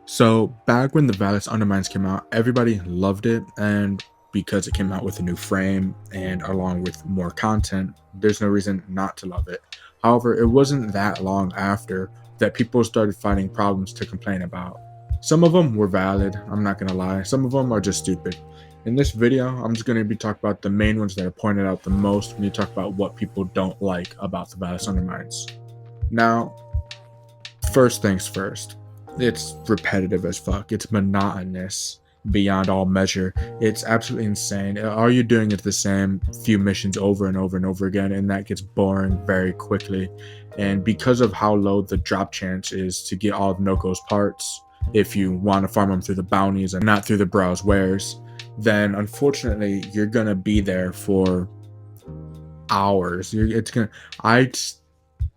So back when the Valus Undermines came out, everybody loved it, and because it came out with a new frame and along with more content, there's no reason not to love it. However, it wasn't that long after that people started finding problems to complain about. Some of them were valid, I'm not gonna lie. Some of them are just stupid. In this video, I'm just gonna be talking about the main ones that are pointed out the most when you talk about what people don't like about the Valus Undermines. Now, first things first, it's repetitive as fuck. It's monotonous beyond all measure. It's absolutely insane. All you're doing is the same few missions over and over and over again, and that gets boring very quickly. And because of how low the drop chance is to get all of Noko's parts, if you want to farm them through the bounties and not through the browse wares, then unfortunately you're gonna be there for hours. It's gonna. I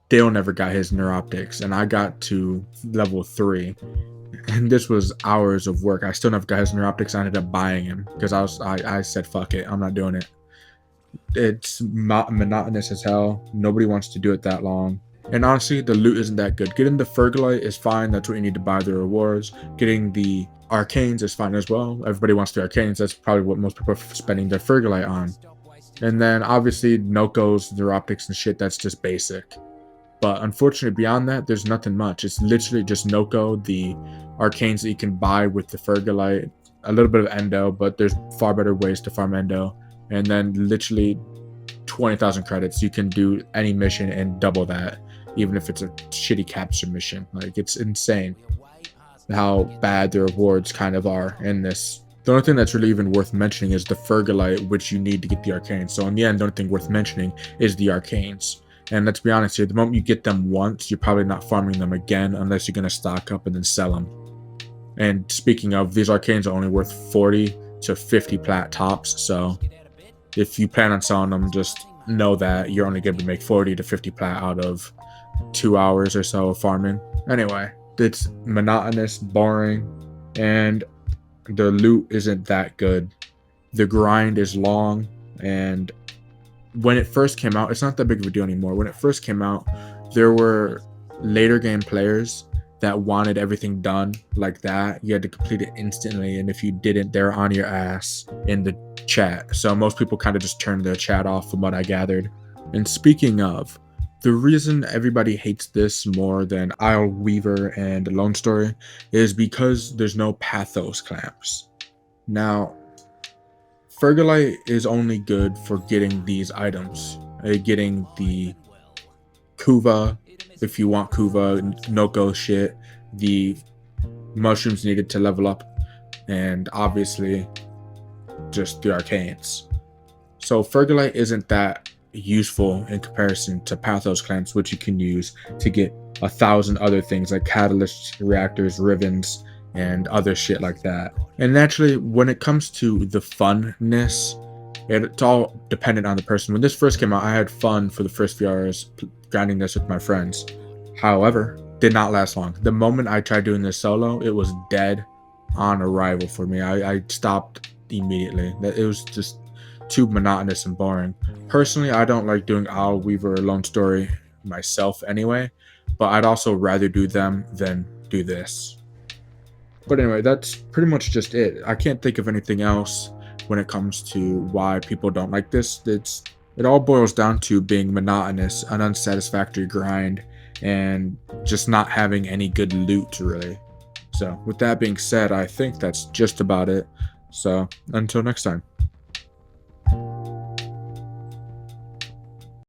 still never got his neuroptics, and I got to level 3, and this was hours of work. I still never got his neuroptics. I ended up buying him because I said fuck it, I'm not doing it. It's monotonous as hell. Nobody wants to do it that long. And honestly, the loot isn't that good. Getting the Fergalite is fine. That's what you need to buy the rewards. Getting the Arcanes is fine as well. Everybody wants the Arcanes. That's probably what most people are spending their Fergalite on. And then obviously Noko's neuroptics and shit, that's just basic. But unfortunately, beyond that, there's nothing much. It's literally just Noko, the arcanes that you can buy with the Fergalite, a little bit of Endo, but there's far better ways to farm Endo. And then literally 20,000 credits. You can do any mission and double that, even if it's a shitty capture mission. Like, it's insane how bad the rewards kind of are in this. The only thing that's really even worth mentioning is the Fergalite, which you need to get the arcanes. So in the end, the only thing worth mentioning is the arcanes. And let's be honest here, the moment you get them once, you're probably not farming them again unless you're going to stock up and then sell them. And speaking of, these arcanes are only worth 40 to 50 plat tops. So if you plan on selling them, just know that you're only going to make 40 to 50 plat out of 2 hours or so of farming. Anyway, it's monotonous, boring, and the loot isn't that good. The grind is long, and when it first came out, it's not that big of a deal anymore. When it first came out, there were later game players that wanted everything done like that. You had to complete it instantly, and if you didn't, they're on your ass in the chat. So most people kind of just turned their chat off from what I gathered. And speaking of, the reason everybody hates this more than Isle Weaver and Lone Story is because there's no Pathos clamps. Now, Fergalite is only good for getting these items, getting the Kuva, if you want Kuva, Noko shit, the mushrooms needed to level up, and obviously just the arcanes. So Fergalite isn't that useful in comparison to Pathos clamps, which you can use to get 1,000 other things like catalysts, reactors, ribbons, and other shit like that. And naturally, when it comes to the funness, it's all dependent on the person. When this first came out, I had fun for the first few hours grinding this with my friends. However, did not last long. The moment I tried doing this solo, it was dead on arrival for me. I stopped immediately. It was just too monotonous and boring. Personally, I don't like doing Owl Weaver or Lone Story myself anyway, but I'd also rather do them than do this. But anyway, that's pretty much just it. I can't think of anything else when it comes to why people don't like this. It all boils down to being monotonous, an unsatisfactory grind, and just not having any good loot, really. So with that being said, I think that's just about it. So until next time.